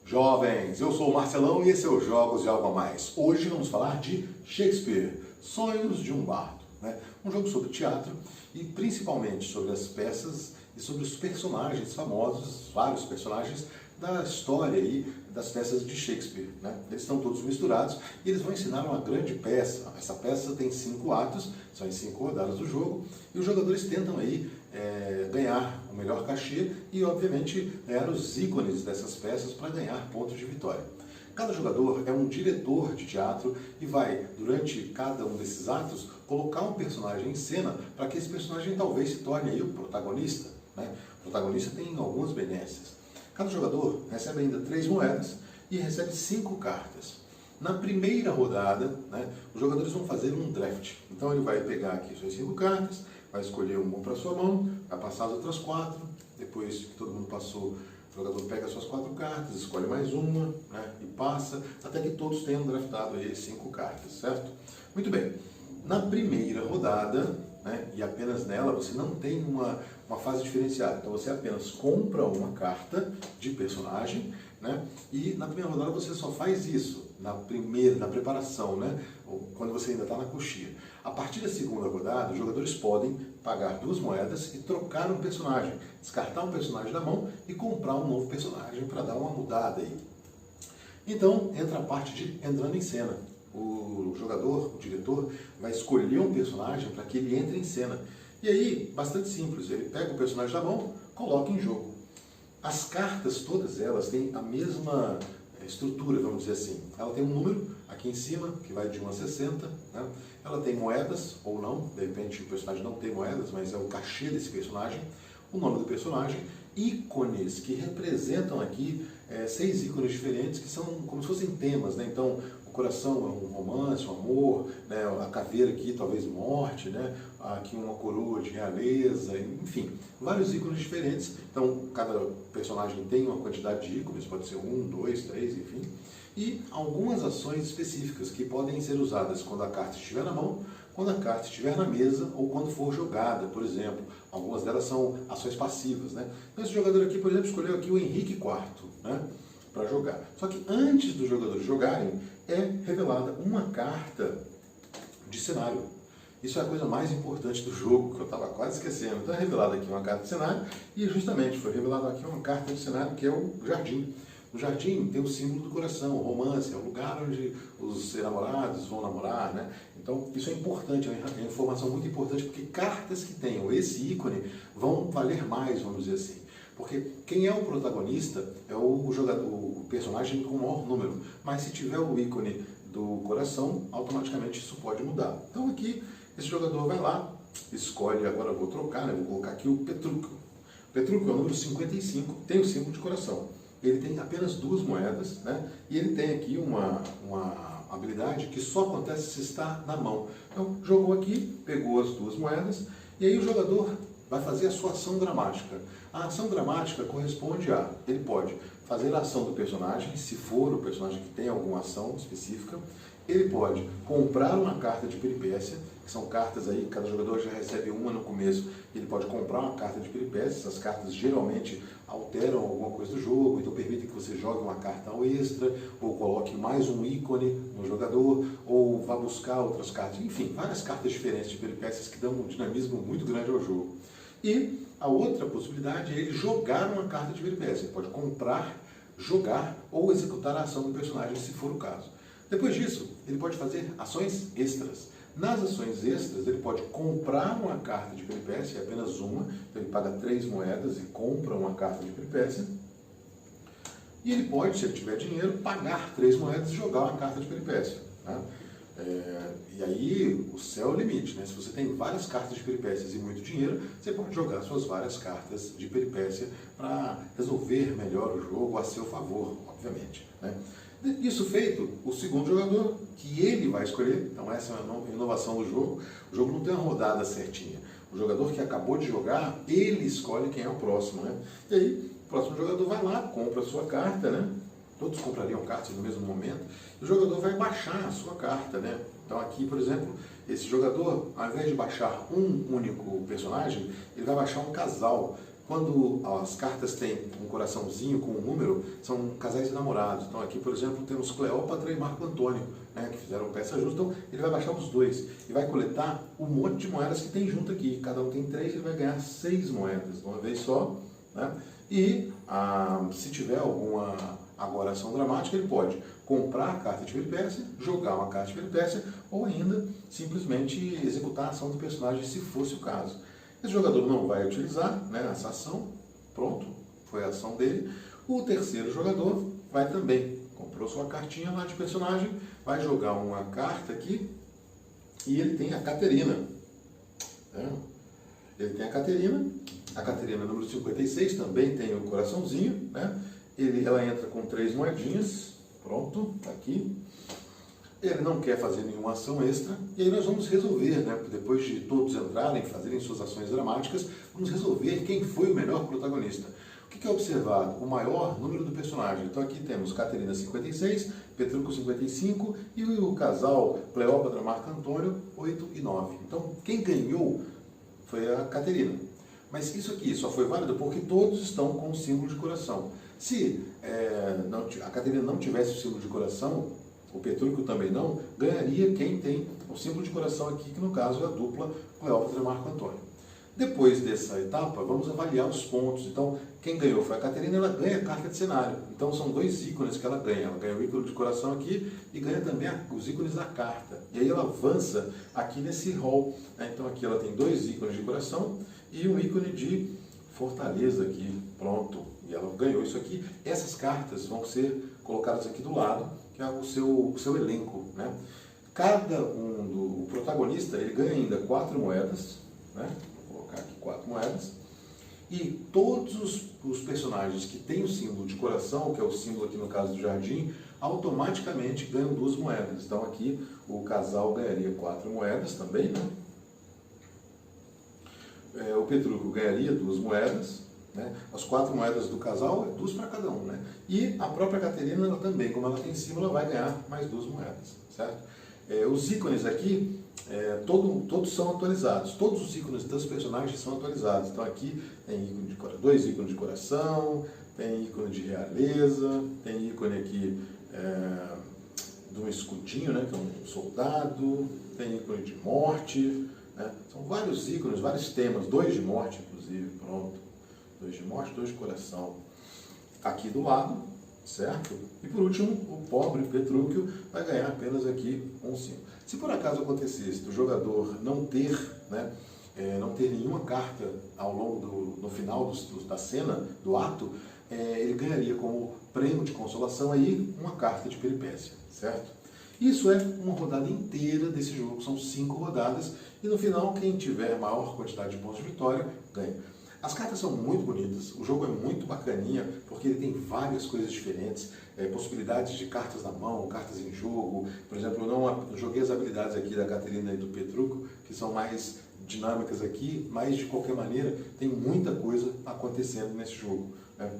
Jovens, eu sou o Marcelão e esse é o Jogos e Algo a Mais. Hoje vamos falar de Shakespeare, Sonhos de um Bardo, né? Um jogo sobre teatro e principalmente sobre as peças e sobre os personagens famosos, vários personagens da história e das peças de Shakespeare, né? Eles estão todos misturados e eles vão ensinar uma grande peça. Essa peça tem 5 atos, são as 5 rodadas do jogo e os jogadores tentam aí ganhar o melhor cachê e, obviamente, ganhar os ícones dessas peças para ganhar pontos de vitória. Cada jogador é um diretor de teatro e vai, durante cada um desses atos, colocar um personagem em cena para que esse personagem talvez se torne aí o protagonista, né? O protagonista tem algumas benesses. Cada jogador recebe ainda 3 moedas e recebe 5 cartas. Na primeira rodada, né, os jogadores vão fazer um draft. Então ele vai pegar aqui suas 5 cartas, vai escolher uma para sua mão, vai passar as outras 4, depois que todo mundo passou, o jogador pega suas 4 cartas, escolhe mais uma, né, e passa, até que todos tenham draftado aí 5 cartas, certo? Muito bem. Na primeira rodada, né, e apenas nela, você não tem uma fase diferenciada. Então você apenas compra uma carta de personagem, né, e na primeira rodada você só faz isso, na preparação, né, quando você ainda está na coxia. A partir da segunda rodada, os jogadores podem pagar 2 moedas e trocar um personagem, descartar um personagem da mão e comprar um novo personagem para dar uma mudada aí. Então entra a parte de entrando em cena. O jogador, o diretor, vai escolher um personagem para que ele entre em cena. E aí, bastante simples, ele pega o personagem da mão, coloca em jogo. As cartas, todas elas, têm a mesma estrutura, vamos dizer assim. Ela tem um número aqui em cima, que vai de 1 a 60. Né? Ela tem moedas, ou não, de repente o personagem não tem moedas, mas é o cachê desse personagem, o nome do personagem, ícones que representam aqui 6 ícones diferentes, que são como se fossem temas, né? Então, o coração é um romance, um amor, né? A caveira aqui talvez morte, né? Aqui uma coroa de realeza, enfim, vários ícones diferentes. Então, cada personagem tem uma quantidade de ícones, pode ser 1, 2, 3, enfim. E algumas ações específicas que podem ser usadas quando a carta estiver na mão, quando a carta estiver na mesa ou quando for jogada, por exemplo. Algumas delas são ações passivas, né? Então esse jogador aqui, por exemplo, escolheu aqui o Henrique IV, né, para jogar. Só que antes dos jogadores jogarem, é revelada uma carta de cenário. Isso é a coisa mais importante do jogo, que eu estava quase esquecendo. Então é revelada aqui uma carta de cenário e justamente foi revelada aqui uma carta de cenário que é o jardim. No jardim tem o símbolo do coração, o romance, é o lugar onde os namorados vão namorar, né? Então isso é importante, é uma informação muito importante, porque cartas que tenham esse ícone vão valer mais, vamos dizer assim. Porque quem é o protagonista é o jogador, o personagem com o maior número, mas se tiver o ícone do coração, automaticamente isso pode mudar. Então aqui, esse jogador vai lá, escolhe, agora eu vou trocar, né? Vou colocar aqui o Petrúquio. O Petrúquio é o número 55, tem o símbolo de coração. Ele tem apenas 2 moedas, né? E ele tem aqui uma habilidade que só acontece se está na mão. Então, jogou aqui, pegou as 2 moedas, e aí o jogador vai fazer a sua ação dramática. A ação dramática corresponde a, ele pode fazer a ação do personagem, se for o personagem que tem alguma ação específica, ele pode comprar uma carta de peripécia, que são cartas aí, cada jogador já recebe uma no começo, ele pode comprar uma carta de peripécia, essas cartas geralmente alteram alguma coisa do jogo, então permitem que você jogue uma carta ao extra, ou coloque mais um ícone no jogador, ou vá buscar outras cartas, enfim, várias cartas diferentes de peripécias que dão um dinamismo muito grande ao jogo. E a outra possibilidade é ele jogar uma carta de peripécia, ele pode comprar, jogar ou executar a ação do personagem, se for o caso. Depois disso, ele pode fazer ações extras. Nas ações extras, ele pode comprar uma carta de peripécia, apenas uma, então ele paga 3 moedas e compra uma carta de peripécia. E ele pode, se ele tiver dinheiro, pagar 3 moedas e jogar uma carta de peripécia, né? E aí o céu é o limite, né? Se você tem várias cartas de peripécias e muito dinheiro, você pode jogar suas várias cartas de peripécia para resolver melhor o jogo a seu favor, obviamente, né? Isso feito, o segundo jogador, que ele vai escolher, então essa é uma inovação do jogo, o jogo não tem uma rodada certinha. O jogador que acabou de jogar, ele escolhe quem é o próximo, né? E aí, o próximo jogador vai lá, compra a sua carta, né? Todos comprariam cartas no mesmo momento, e o jogador vai baixar a sua carta, né? Então aqui, por exemplo, esse jogador, ao invés de baixar um único personagem, ele vai baixar um casal. quando as cartas têm um coraçãozinho com um número, são casais de namorados. Então aqui, por exemplo, temos Cleópatra e Marco Antônio, né, que fizeram peça justa. Então ele vai baixar os dois e vai coletar um monte de moedas que tem junto aqui. Cada um tem 3, ele vai ganhar 6 moedas de uma vez só, né? E se tiver alguma agora ação dramática, ele pode comprar a carta de peripécia, jogar uma carta de peripécia ou ainda simplesmente executar a ação do personagem, se fosse o caso. Esse jogador não vai utilizar, né, essa ação, pronto, foi a ação dele. O terceiro jogador vai também, comprou sua cartinha lá de personagem, vai jogar uma carta aqui e ele tem a Caterina. Né? Ele tem a Caterina número 56, também tem o coraçãozinho, né? Ela entra com 3 moedinhas, pronto, tá aqui. Ele não quer fazer nenhuma ação extra, e aí nós vamos resolver, né? Depois de todos entrarem, fazerem suas ações dramáticas, vamos resolver quem foi o melhor protagonista. O que é observado? O maior número do personagem. Então aqui temos Caterina 56, Petrúquio 55 e o casal Cleópatra Marco Antônio 8 e 9. Então quem ganhou foi a Caterina. Mas isso aqui só foi válido porque todos estão com o símbolo de coração. Se a Caterina não tivesse o símbolo de coração, o Petrúquio também não, ganharia quem tem o símbolo de coração aqui, que no caso é a dupla Cleópatra e Marco Antônio. Depois dessa etapa, vamos avaliar os pontos. Então, quem ganhou foi a Caterina, ela ganha a carta de cenário. Então, são 2 ícones que ela ganha. Ela ganha o ícone de coração aqui e ganha também os ícones da carta. E aí ela avança aqui nesse hall. Né? Então, aqui ela tem 2 ícones de coração e um ícone de fortaleza aqui. Pronto. E ela ganhou isso aqui. Essas cartas vão ser colocadas aqui do lado, que é o seu elenco. Né? Cada do protagonista, ele ganha ainda 4 moedas, né? Vou colocar aqui 4 moedas, e todos os personagens que têm o símbolo de coração, que é o símbolo aqui no caso do jardim, automaticamente ganham 2 moedas. Então aqui o casal ganharia 4 moedas também, né? O Petrúquio ganharia 2 moedas, né? As 4 moedas do casal, 2 para cada um, né? E a própria Caterina, ela também, como ela tem símbolo, ela vai ganhar mais 2 moedas, certo? Os ícones aqui, todos são atualizados, todos os ícones dos personagens são atualizados. Então aqui tem 2 ícones de coração, tem ícone de realeza, tem ícone aqui de um escudinho, né, que é um soldado, tem ícone de morte, né? São vários ícones, vários temas, 2 de morte inclusive, pronto. 2 de morte, 2 de coração. Aqui do lado, certo? E por último, o pobre Petrúquio vai ganhar apenas aqui um símbolo. Se por acaso acontecesse do jogador não ter, né, não ter nenhuma carta ao longo no final da cena, do ato, ele ganharia como prêmio de consolação aí uma carta de peripécia, certo? Isso é uma rodada inteira desse jogo, são 5 rodadas, e no final quem tiver maior quantidade de pontos de vitória ganha. As cartas são muito bonitas, o jogo é muito bacaninha, porque ele tem várias coisas diferentes, possibilidades de cartas na mão, cartas em jogo. Por exemplo, eu joguei as habilidades aqui da Caterina e do Petrúquio, que são mais dinâmicas aqui, mas de qualquer maneira tem muita coisa acontecendo nesse jogo, né?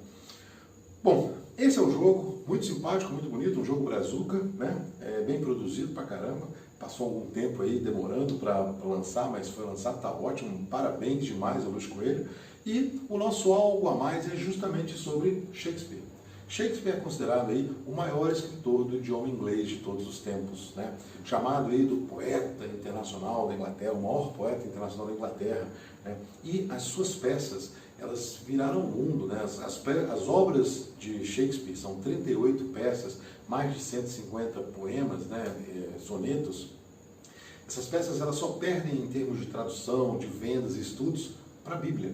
Bom, esse é o jogo, muito simpático, muito bonito, um jogo brazuca, né? Bem produzido pra caramba. Passou algum tempo aí demorando para lançar, mas foi lançado, tá ótimo, parabéns demais ao Luiz Coelho. E o nosso algo a mais é justamente sobre Shakespeare. Shakespeare é considerado aí o maior escritor do idioma inglês de todos os tempos, né? Chamado aí do poeta internacional da Inglaterra, o maior poeta internacional da Inglaterra, né? E as suas peças, elas viraram o mundo, né? As obras de Shakespeare são 38 peças, mais de 150 poemas, né? Sonetos. Essas peças elas só perdem em termos de tradução, de vendas e estudos para a Bíblia.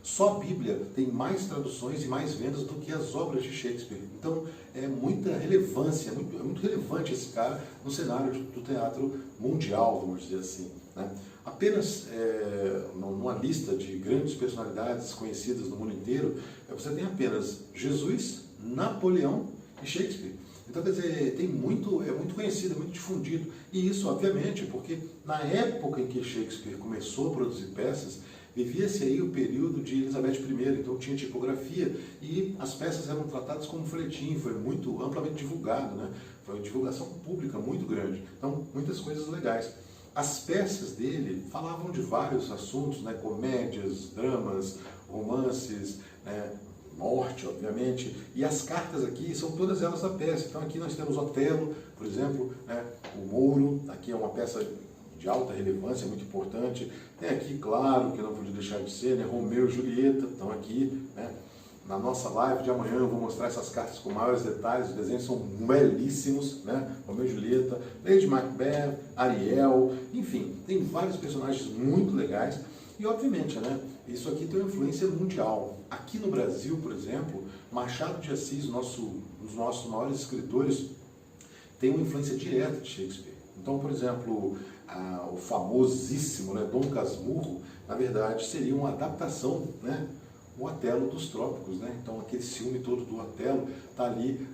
Só a Bíblia tem mais traduções e mais vendas do que as obras de Shakespeare. Então, é muita relevância, é muito relevante esse cara no cenário do teatro mundial, vamos dizer assim, né? Apenas numa lista de grandes personalidades conhecidas no mundo inteiro, você tem apenas Jesus, Napoleão e Shakespeare. Então, quer dizer, é muito conhecido, é muito difundido. E isso, obviamente, porque na época em que Shakespeare começou a produzir peças, vivia-se aí o período de Elizabeth I, então tinha tipografia e as peças eram tratadas como folhetim, foi muito amplamente divulgado, né? Foi uma divulgação pública muito grande, então muitas coisas legais. As peças dele falavam de vários assuntos, né? Comédias, dramas, romances, né? Morte, obviamente, e as cartas aqui são todas elas da peça. Então aqui nós temos Otelo, por exemplo, né? O Mouro, aqui é uma peça de alta relevância, muito importante. Tem aqui, claro, que não podia deixar de ser, né? Romeu e Julieta, estão aqui, né? Na nossa live de amanhã eu vou mostrar essas cartas com maiores detalhes, os desenhos são belíssimos, né? Romeu e Julieta, Lady Macbeth, Ariel, enfim, tem vários personagens muito legais e, obviamente, né? Isso aqui tem uma influência mundial. Aqui no Brasil, por exemplo, Machado de Assis, um dos nossos maiores escritores, tem uma influência direta de Shakespeare. Então, por exemplo, o famosíssimo, né, Dom Casmurro, na verdade, seria uma adaptação, né? O Otelo dos Trópicos, né? Então aquele ciúme todo do Otelo está ali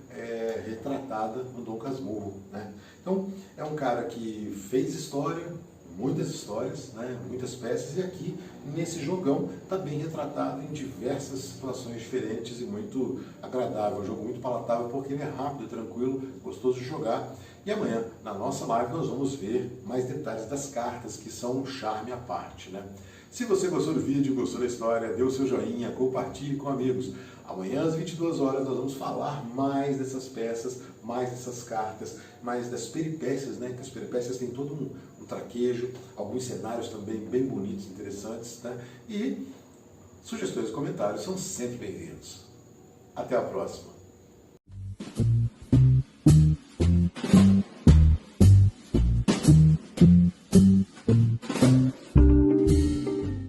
retratada no Dom Casmurro, né? Então é um cara que fez história, muitas histórias, né? Muitas peças, e aqui nesse jogão está bem retratado em diversas situações diferentes e muito agradável, um jogo muito palatável porque ele é rápido, tranquilo, gostoso de jogar. E amanhã, na nossa live, nós vamos ver mais detalhes das cartas, que são um charme à parte, né? Se você gostou do vídeo, gostou da história, dê o seu joinha, compartilhe com amigos. Amanhã às 22 horas nós vamos falar mais dessas peças, mais dessas cartas, mais das peripécias, né? Que as peripécias têm todo um traquejo, alguns cenários também bem bonitos, interessantes, né? E sugestões e comentários são sempre bem-vindos. Até a próxima!